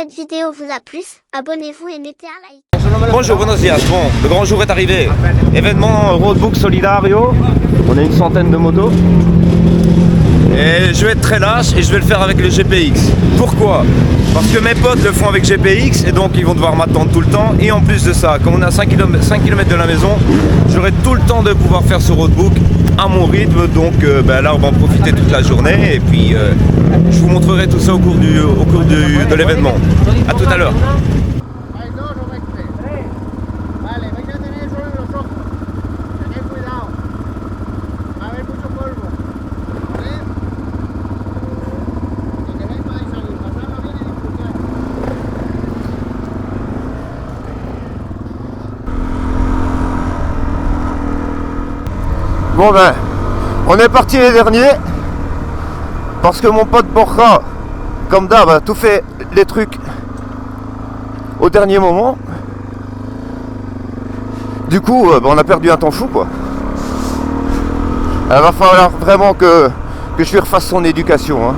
cette vidéo vous a plu, abonnez-vous et mettez un like. Bonjour, buenos días. Bon, le grand jour est arrivé. Événement Roadbook Solidario. On est une centaine de motos. Et je vais être très lâche et je vais le faire avec le GPX. Pourquoi? Parce que mes potes le font avec GPX et donc ils vont devoir m'attendre tout le temps. Et en plus de ça, comme on est à 5 km de la maison, j'aurai tout le temps de pouvoir faire ce roadbook à mon rythme. Donc là, on va en profiter toute la journée. Et puis, je vous montrerai tout ça au cours de l'événement. A tout à l'heure. Bon ben, on est parti les derniers parce que mon pote Borja, comme d'hab, a tout fait les trucs au dernier moment. Du coup, on a perdu un temps fou quoi. Il va falloir vraiment que je lui refasse son éducation. Hein.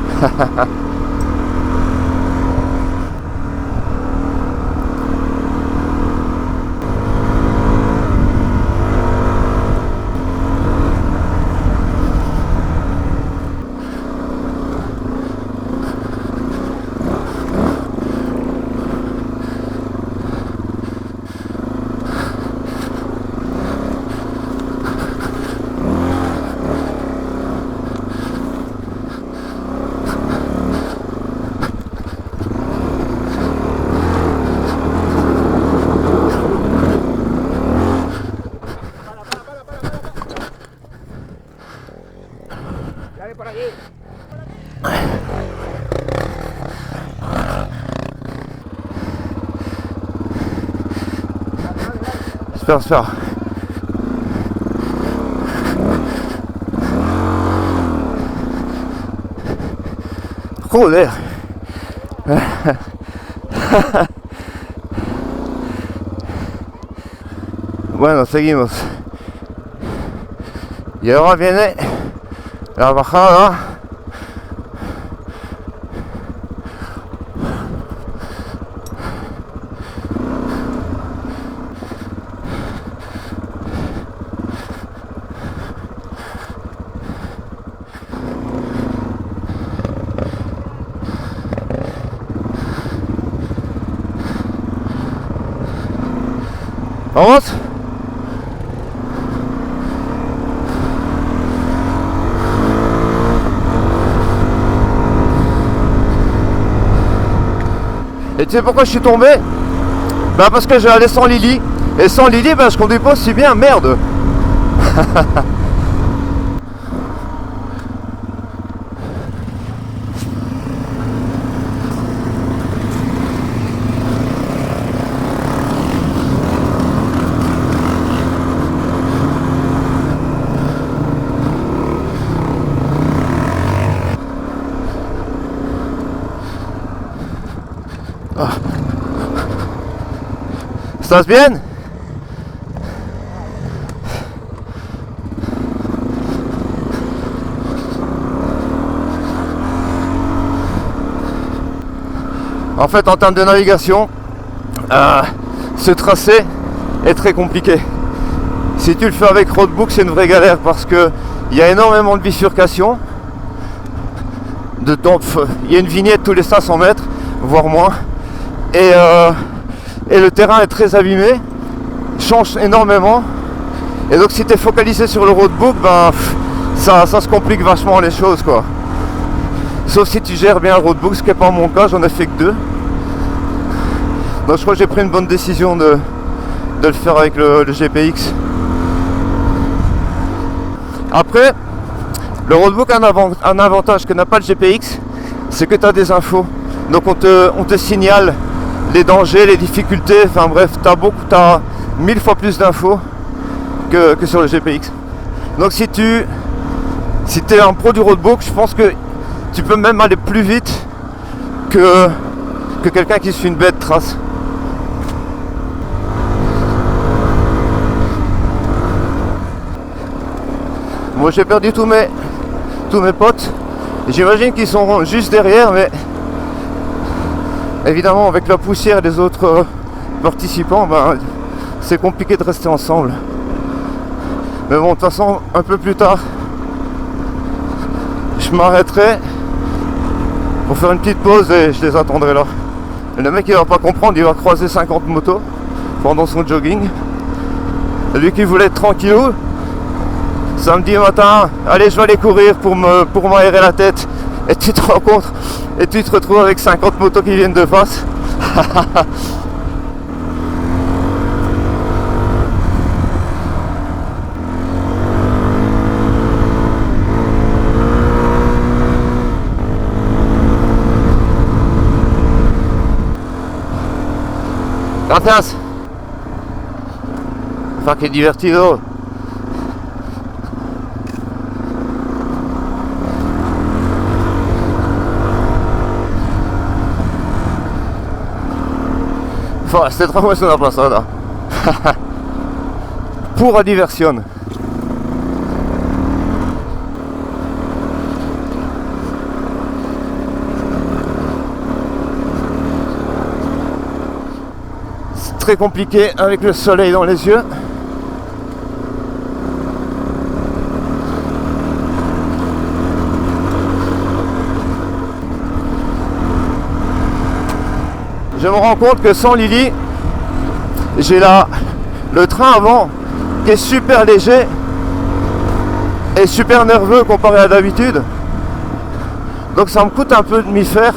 J'espère. Joder. Bueno, seguimos. Y ahora viene la bajada. ¿Vamos? Et tu sais pourquoi je suis tombé? Bah parce que j'ai allé sans Lily. Et sans Lily, bah je conduis pas si bien, merde. ¿Estás bien? En fait, en termes de navigation, ce tracé est très compliqué. Si tu le fais avec Roadbook, c'est une vraie galère parce que il y a énormément de bifurcations. Il y a une vignette tous les 500 mètres, voire moins. Et le terrain est très abîmé, change énormément. Et donc si tu es focalisé sur le roadbook, ben ça se complique vachement les choses quoi. Sauf si tu gères bien le roadbook, ce qui n'est pas mon cas, j'en ai fait que 2. Donc je crois que j'ai pris une bonne décision de le faire avec le GPX. Après, le roadbook a un avantage que n'a pas le GPX, c'est que tu as des infos. Donc on te signale les dangers, les difficultés, enfin bref, t'as 1000 fois plus d'infos que sur le GPX. Donc si tu es un pro du roadbook, je pense que tu peux même aller plus vite que quelqu'un qui suit une bête trace. Moi j'ai perdu tous mes potes. J'imagine qu'ils sont juste derrière, mais Évidemment, avec la poussière des autres participants, ben, c'est compliqué de rester ensemble. Mais bon, de toute façon, un peu plus tard, je m'arrêterai pour faire une petite pause et je les attendrai là. Et le mec, il va pas comprendre, il va croiser 50 motos pendant son jogging. Et lui qui voulait être tranquillou, samedi matin, allez, je vais aller courir pour m'aérer la tête. Et tu te rencontres et tu te retrouves avec 50 motos qui viennent de face. Gracias. Enfin, que divertido. Este tramo es una pasada. Pura diversión. C'est très compliqué avec le soleil dans les yeux. Je me rends compte que sans Lily, j'ai le train avant qui est super léger et super nerveux comparé à d'habitude. Donc ça me coûte un peu de m'y faire.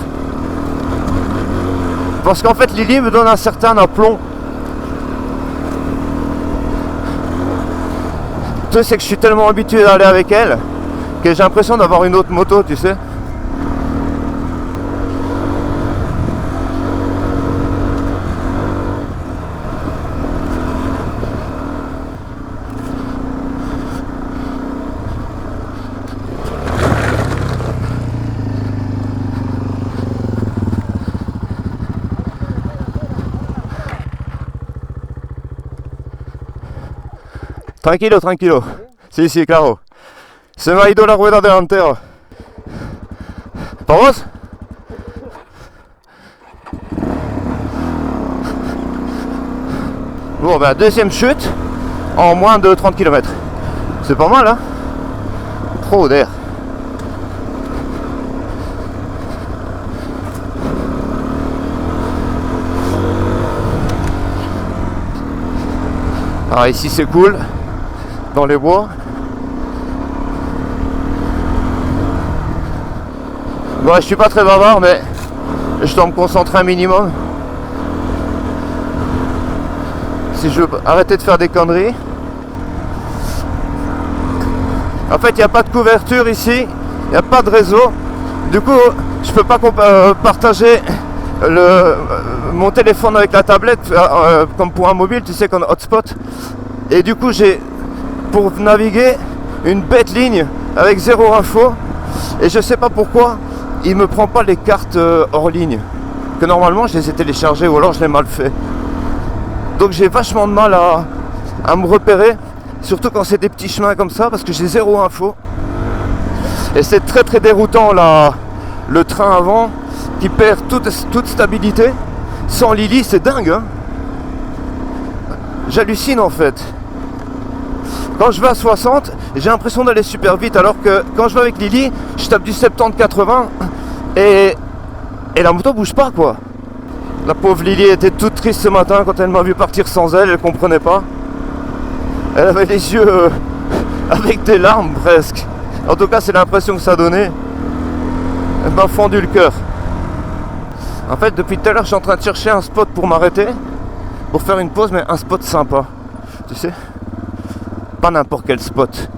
Parce qu'en fait Lily me donne un certain aplomb. Tu sais, c'est que je suis tellement habitué d'aller avec elle que j'ai l'impression d'avoir une autre moto, tu sais. Tranquilo, tranquilo. Sí, sí, claro. Se me ha ido la rueda delantera. ¿Vamos? Bon, ben deuxième chute en moins de 30 km. C'est pas mal, hein? Trop d'air. Alors ici c'est cool. Dans les bois. Bon, je suis pas très bavard, mais je dois me concentrer un minimum. Si je veux arrêter de faire des conneries. En fait, il n'y a pas de couverture ici, il n'y a pas de réseau. Du coup, je peux pas partager mon téléphone avec la tablette comme pour un mobile, tu sais, comme hotspot. Et du coup, j'ai pour naviguer une bête ligne avec zéro info, et je sais pas pourquoi il me prend pas les cartes hors ligne, que normalement je les ai téléchargées ou alors je l'ai mal fait. Donc j'ai vachement de mal à me repérer, surtout quand c'est des petits chemins comme ça, parce que j'ai zéro info. Et c'est très très déroutant là, le train avant qui perd toute stabilité. Sans Lily, c'est dingue, hein. J'hallucine en fait. Quand je vais à 60, j'ai l'impression d'aller super vite, alors que quand je vais avec Lily, je tape du 70-80 et la moto bouge pas, quoi. La pauvre Lily était toute triste ce matin quand elle m'a vu partir sans elle comprenait pas. Elle avait les yeux avec des larmes presque. En tout cas, c'est l'impression que ça donnait. Elle m'a fendu le cœur. En fait, depuis tout à l'heure, je suis en train de chercher un spot pour m'arrêter, pour faire une pause, mais un spot sympa, tu sais. Pas n'importe quel spot,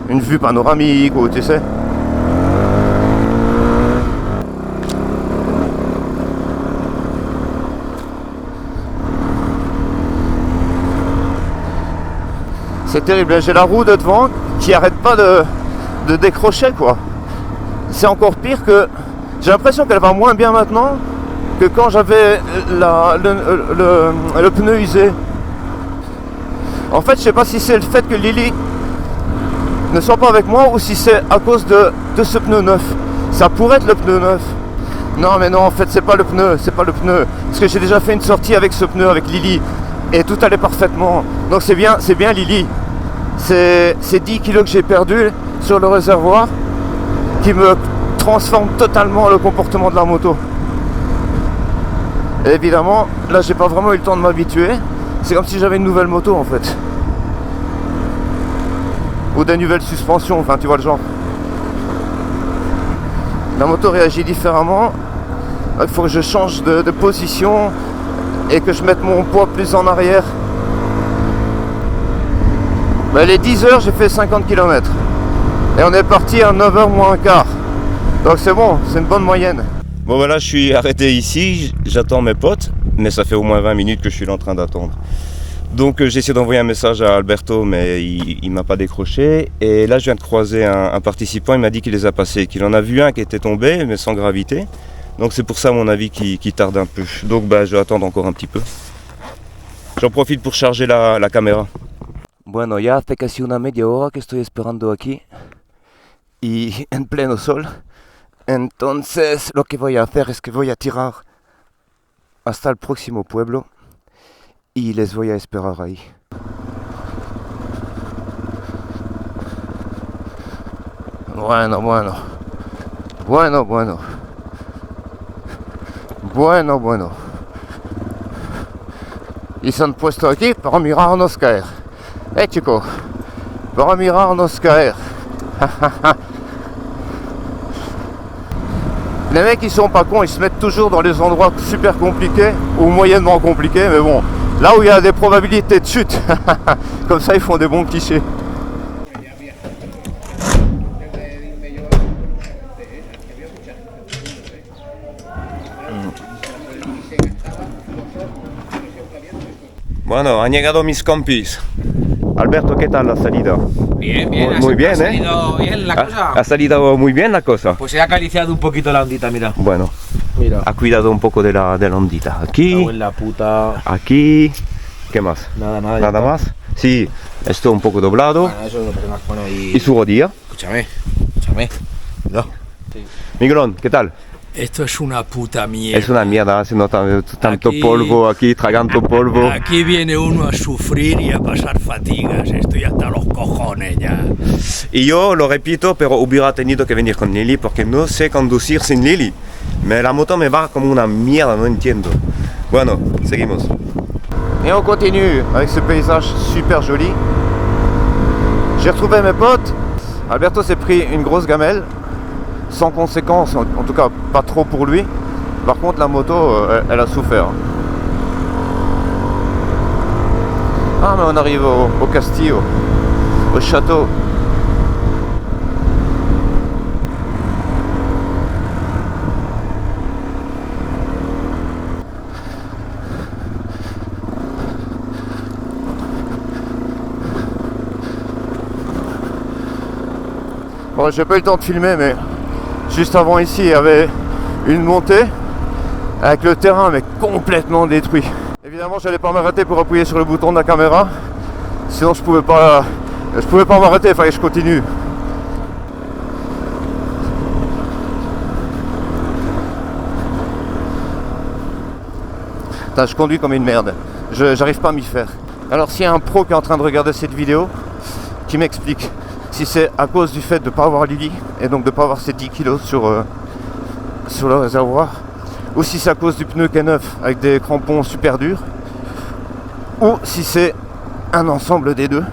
une vue panoramique ou tu sais. C'est terrible, j'ai la roue de devant qui arrête pas de décrocher, quoi. C'est encore pire que... J'ai l'impression qu'elle va moins bien maintenant que quand j'avais le pneu usé. En fait, je sais pas si c'est le fait que Lily ne soit pas avec moi ou si c'est à cause de ce pneu neuf. Ça pourrait être le pneu neuf. Non mais non, en fait c'est pas le pneu, c'est pas le pneu. Parce que j'ai déjà fait une sortie avec ce pneu, avec Lily, et tout allait parfaitement. Donc c'est bien Lily. C'est 10 kilos que j'ai perdu sur le réservoir qui me transforme totalement le comportement de la moto. Et évidemment, là j'ai pas vraiment eu le temps de m'habituer. C'est comme si j'avais une nouvelle moto en fait. Ou des nouvelles suspensions, enfin tu vois le genre. La moto réagit différemment. Il faut que je change de position et que je mette mon poids plus en arrière. Les 10 heures, j'ai fait 50 km. Et on est parti à 9h moins un quart. Donc c'est bon, c'est une bonne moyenne. Bon voilà, je suis arrêté ici, j'attends mes potes, mais ça fait au moins 20 minutes que je suis là en train d'attendre. Donc j'ai essayé d'envoyer un message à Alberto, mais il m'a pas décroché. Et là je viens de croiser un participant, il m'a dit qu'il les a passés, qu'il en a vu un qui était tombé, mais sans gravité. Donc c'est pour ça à mon avis qu'il tarde un peu. Donc je vais attendre encore un petit peu. J'en profite pour charger la caméra. Bueno, ya hace casi una media hora que estoy esperando aquí y en pleno sol. Entonces lo que voy a hacer es que voy a tirar hasta el próximo pueblo y les voy a esperar ahí. Bueno. Y se han puesto aquí para mirarnos caer. Chico, para mirarnos caer. Les mecs ils sont pas cons, ils se mettent toujours dans les endroits super compliqués ou moyennement compliqués, mais bon, là où il y a des probabilités de chute, comme ça ils font des bons clichés. Bueno, han llegado mis compis. Alberto, ¿qué tal la salida? Bien, Muy bien, ha salido bien la cosa. Ha salido muy bien la cosa. Pues he acariciado un poquito la ondita, mira. Bueno, Mira. ha cuidado un poco de la ondita. Aquí, Cago en la puta. aquí, ¿qué más? Nada, ¿Nada más? Sí, esto un poco doblado. Bueno, eso es lo que más pone ahí. ¿Y su rodilla? Escúchame. No. Migrón, ¿qué tal? Esto es una puta mierda. Es una mierda, se nota tanto Aquí- polvo aquí, tragando polvo. Aquí viene uno a sufrir y a pasar fatigas. Estoy hasta los cojones ya. Y yo lo repito, pero hubiera tenido que venir con Lily porque no sé conducir sin Lily. La moto me va como una mierda, no entiendo. Bueno, seguimos. Et on continue avec ce paysage super joli. J'ai retrouvé mes potes. Alberto s'est pris une grosse gamelle, sans conséquence, en tout cas pas trop pour lui. Par contre la moto, elle a souffert. Ah mais on arrive au Castillo, au château. Bon, j'ai pas eu le temps de filmer, mais juste avant ici, il y avait une montée avec le terrain mais complètement détruit. Évidemment, j'allais pas m'arrêter pour appuyer sur le bouton de la caméra, sinon je pouvais pas m'arrêter, il fallait que je continue. Putain, je conduis comme une merde. J'arrive pas à m'y faire. Alors s'il y a un pro qui est en train de regarder cette vidéo, qui m'explique si c'est à cause du fait de ne pas avoir Lily et donc de ne pas avoir ces 10 kilos sur le réservoir, ou si c'est à cause du pneu qui est neuf avec des crampons super durs, ou si c'est un ensemble des deux.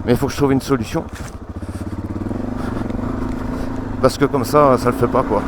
Mais il faut que je trouve une solution, parce que comme ça le fait pas quoi.